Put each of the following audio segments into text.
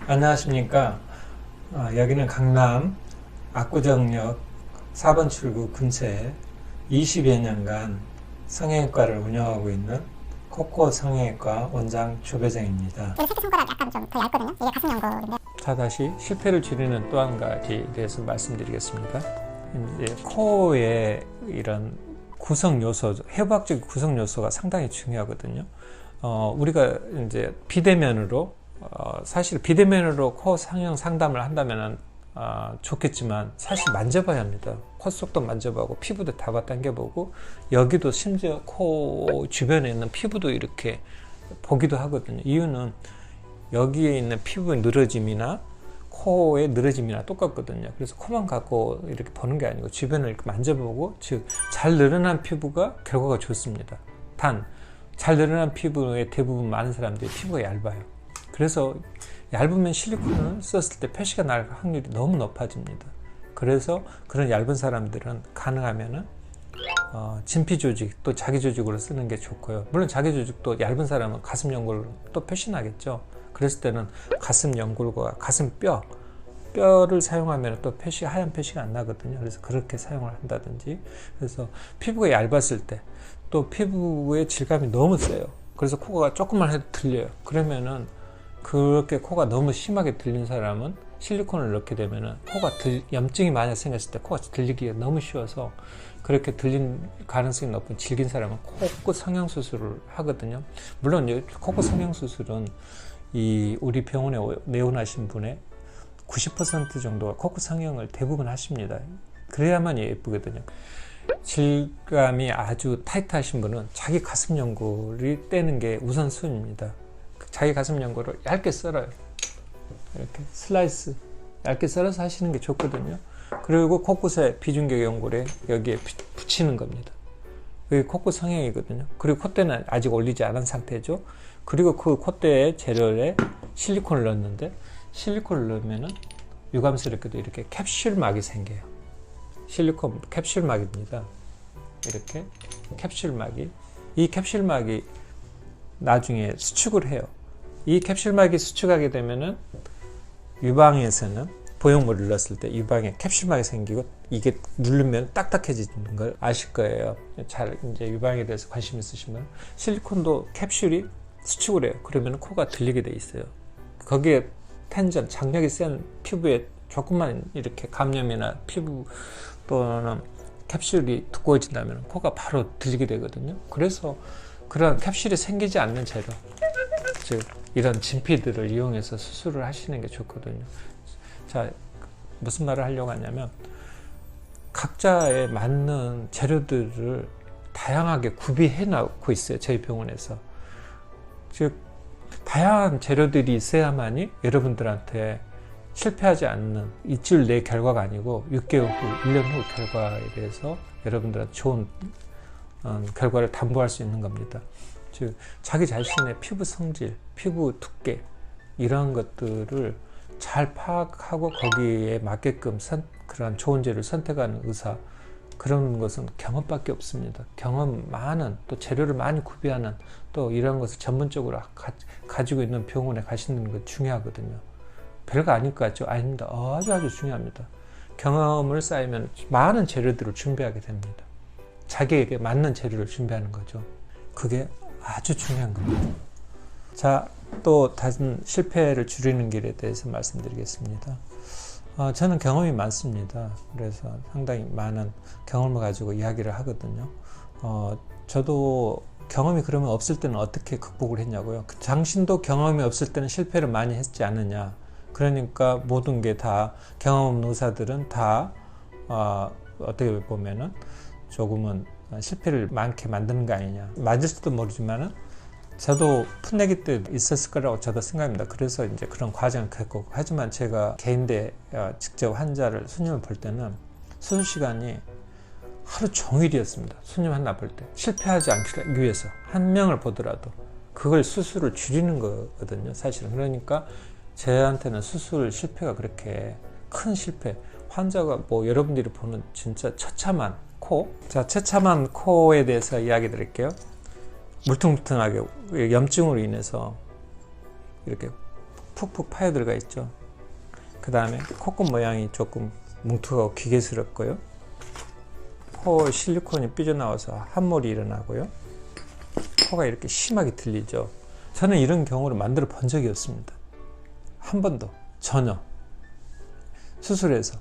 안녕하십니까. 여기는 강남 압구정역 4번 출구 근처에 20여 년간 성형외과를 운영하고 있는 코코 성형외과 원장 조배정입니다. 여기 새끼 손가락 약간 좀 더 얇거든요. 이게 가슴 연골인데. 자, 다시 실패를 줄이는 또 한 가지에 대해서 말씀드리겠습니다. 이제 코의 이런 구성 요소, 해부학적 구성 요소가 상당히 중요하거든요. 우리가 이제 비대면으로 사실 비대면으로 코 성형 상담을 한다면 좋겠지만 사실 만져봐야 합니다. 콧속도 만져보고 피부도 잡아당겨보고 여기도 심지어 코 주변에 있는 피부도 이렇게 보기도 하거든요. 이유는 여기에 있는 피부의 늘어짐이나 코의 늘어짐이나 똑같거든요. 그래서 코만 갖고 이렇게 보는 게 아니고 주변을 이렇게 만져보고, 즉 잘 늘어난 피부가 결과가 좋습니다. 단 잘 늘어난 피부의 대부분 많은 사람들이 피부가 얇아요. 그래서 얇으면 실리콘을 썼을 때 표시가 날 확률이 너무 높아집니다. 그래서 그런 얇은 사람들은 가능하면은 진피 조직 또 자기 조직으로 쓰는 게 좋고요. 물론 자기 조직도 얇은 사람은 가슴 연골 또 표시 나겠죠. 그랬을 때는 가슴 연골과 가슴 뼈를 사용하면 또 하얀 표시가 안 나거든요. 그래서 그렇게 사용을 한다든지. 그래서 피부가 얇았을 때 또 피부의 질감이 너무 세요. 그래서 코가 조금만 해도 들려요. 그러면은 그렇게 코가 너무 심하게 들린 사람은 실리콘을 넣게 되면은 염증이 많이 생겼을 때 코가 들리기가 너무 쉬워서 그렇게 들린 가능성이 높은 질긴 사람은 코끝 성형 수술을 하거든요. 물론 코끝 성형 수술은 우리 병원에 내원하신 분의 90% 정도가 코끝 성형을 대부분 하십니다. 그래야만 예쁘거든요. 질감이 아주 타이트하신 분은 자기 가슴 연골이 떼는 게 우선순위입니다. 자기 가슴 연골을 얇게 썰어요. 이렇게 슬라이스 얇게 썰어서 하시는 게 좋거든요. 그리고 코끝에 비중격 연골에 여기에 붙이는 겁니다. 그게 코끝 성형이거든요. 그리고 콧대는 아직 올리지 않은 상태죠. 그리고 그 콧대의 재료에 실리콘을 넣었는데, 실리콘을 넣으면은 유감스럽게도 이렇게 캡슐막이 생겨요. 실리콘 캡슐막입니다. 이렇게 캡슐막이, 이 캡슐막이 나중에 수축을 해요. 이 캡슐막이 수축하게 되면은 유방에서는 보형물을 넣었을 때 유방에 캡슐막이 생기고 이게 누르면 딱딱해지는 걸 아실 거예요. 잘 이제 유방에 대해서 관심 있으시면 실리콘도 캡슐이 수축을 해요. 그러면 코가 들리게 돼 있어요. 거기에 장력이 센 피부에 조금만 이렇게 감염이나 피부 또는 캡슐이 두꺼워진다면 코가 바로 들리게 되거든요. 그래서 그런 캡슐이 생기지 않는 재료, 즉 이런 진피들을 이용해서 수술을 하시는 게 좋거든요. 자, 무슨 말을 하려고 하냐면 각자에 맞는 재료들을 다양하게 구비해 놓고 있어요. 저희 병원에서. 즉 다양한 재료들이 있어야만이 여러분들한테 실패하지 않는 일주일 내 결과가 아니고 6개월 후, 1년 후 결과에 대해서 여러분들한테 좋은 결과를 담보할 수 있는 겁니다. 즉 자기 자신의 피부 성질, 피부 두께 이런 것들을 잘 파악하고 거기에 맞게끔 그런 좋은 재료를 선택하는 의사, 그런 것은 경험밖에 없습니다. 경험 많은, 또 재료를 많이 구비하는, 또 이런 것을 전문적으로 가지고 있는 병원에 가시는 것 중요하거든요. 별거 아닐 것 같죠? 아닙니다. 아주 중요합니다. 경험을 쌓이면 많은 재료들을 준비하게 됩니다. 자기에게 맞는 재료를 준비하는 거죠. 그게 아주 중요한 겁니다. 자, 또 다른 실패를 줄이는 길에 대해서 말씀드리겠습니다. 저는 경험이 많습니다. 그래서 상당히 많은 경험을 가지고 이야기를 하거든요. 저도 경험이 그러면 없을 때는 어떻게 극복을 했냐고요. 당신도 경험이 없을 때는 실패를 많이 했지 않느냐. 그러니까 모든 게 다 경험 없는 의사들은 다 어떻게 보면은 조금은 실패를 많게 만드는 거 아니냐. 맞을지도 모르지만은 저도 풋내기 때 있었을 거라고 저도 생각합니다. 그래서 이제 그런 과정을 겪고, 하지만 제가 개인대 직접 환자를 손님을 볼 때는 수술 시간이 하루 종일이었습니다. 손님 하나 볼 때 실패하지 않기 위해서 한 명을 보더라도 그걸 수술을 줄이는 거거든요, 사실은. 그러니까 저한테는 수술 실패가 그렇게 큰 실패, 환자가 뭐 여러분들이 보는 진짜 처참한 코, 자, 처참한 코에 대해서 이야기 드릴게요. 물퉁물퉁하게 염증으로 인해서 이렇게 푹푹 파여 들어가 있죠. 그 다음에 콧구 모양이 조금 뭉툭하고 기계스럽고요. 코 실리콘이 삐져나와서 함몰이 일어나고요. 코가 이렇게 심하게 들리죠. 저는 이런 경우를 만들어 본 적이 없습니다. 한 번도 전혀. 수술해서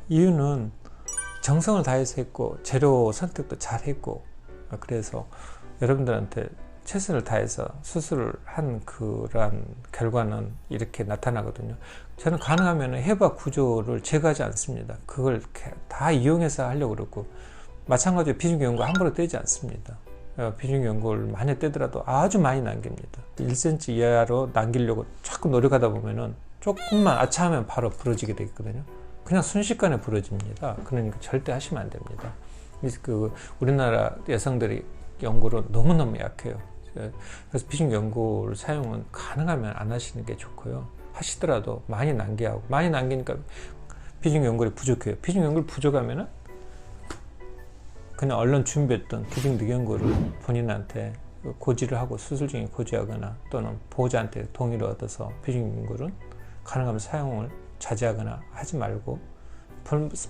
이유는 정성을 다해서 했고 재료 선택도 잘 했고, 그래서 여러분들한테 최선을 다해서 수술을 한 그러한 결과는 이렇게 나타나거든요. 저는 가능하면 해부학 구조를 제거하지 않습니다. 그걸 다 이용해서 하려고 그러고, 마찬가지로 비중격 연골 함부로 떼지 않습니다. 비중격 연골을 많이 떼더라도 아주 많이 남깁니다. 1cm 이하로 남기려고 자꾸 노력하다 보면은 조금만 아차하면 바로 부러지게 되거든요. 그냥 순식간에 부러집니다. 그러니까 절대 하시면 안 됩니다. 우리나라 여성들이 연골은 너무너무 약해요. 그래서 비중격 연골 사용은 가능하면 안 하시는 게 좋고요. 하시더라도 많이 남기하고, 많이 남기니까 비중격 연골이 부족해요. 비중격 연골 부족하면은 그냥 얼른 준비했던 비중격 연골을 본인한테 고지를 하고 수술 중에 고지하거나, 또는 보호자한테 동의를 얻어서 비중격 연골은 가능하면 사용을 자제하거나 하지 말고,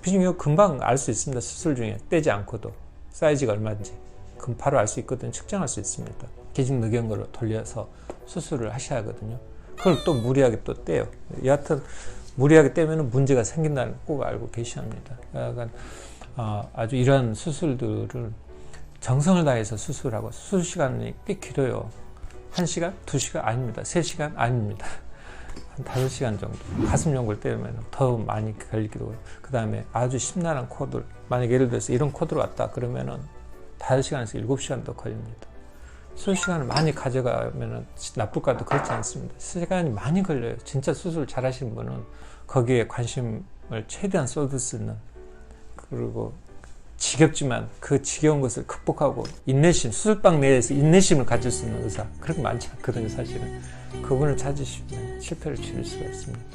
비중격 연골 금방 알 수 있습니다. 수술 중에 떼지 않고도 사이즈가 얼마인지 그럼 바로 알 수 있거든요. 측정할 수 있습니다. 비중격 연골로 돌려서 수술을 하셔야 하거든요. 그걸 또 무리하게 또 떼요. 여하튼 무리하게 떼면 문제가 생긴다는 걸 꼭 알고 계셔야 합니다. 약간 아주 이러한 수술들을 정성을 다해서 수술하고, 수술 시간이 꽤 길어요. 1시간? 2시간? 아닙니다. 3시간? 아닙니다. 한 5시간 정도. 가슴 연골 떼면 더 많이 걸리기도 해요. 그 다음에 아주 심란한 코들, 만약 예를 들어서 이런 코드로 왔다 그러면은 5시간에서 7시간 더 걸립니다. 수술 시간을 많이 가져가면 나쁠까도 그렇지 않습니다. 시간이 많이 걸려요. 진짜 수술 잘 하시는 분은 거기에 관심을 최대한 쏟을 수 있는, 그리고 지겹지만 그 지겨운 것을 극복하고 인내심, 수술방 내에서 인내심을 가질 수 있는 의사, 그렇게 많지 않거든요. 사실은 그분을 찾으시면 실패를 치를 수가 있습니다.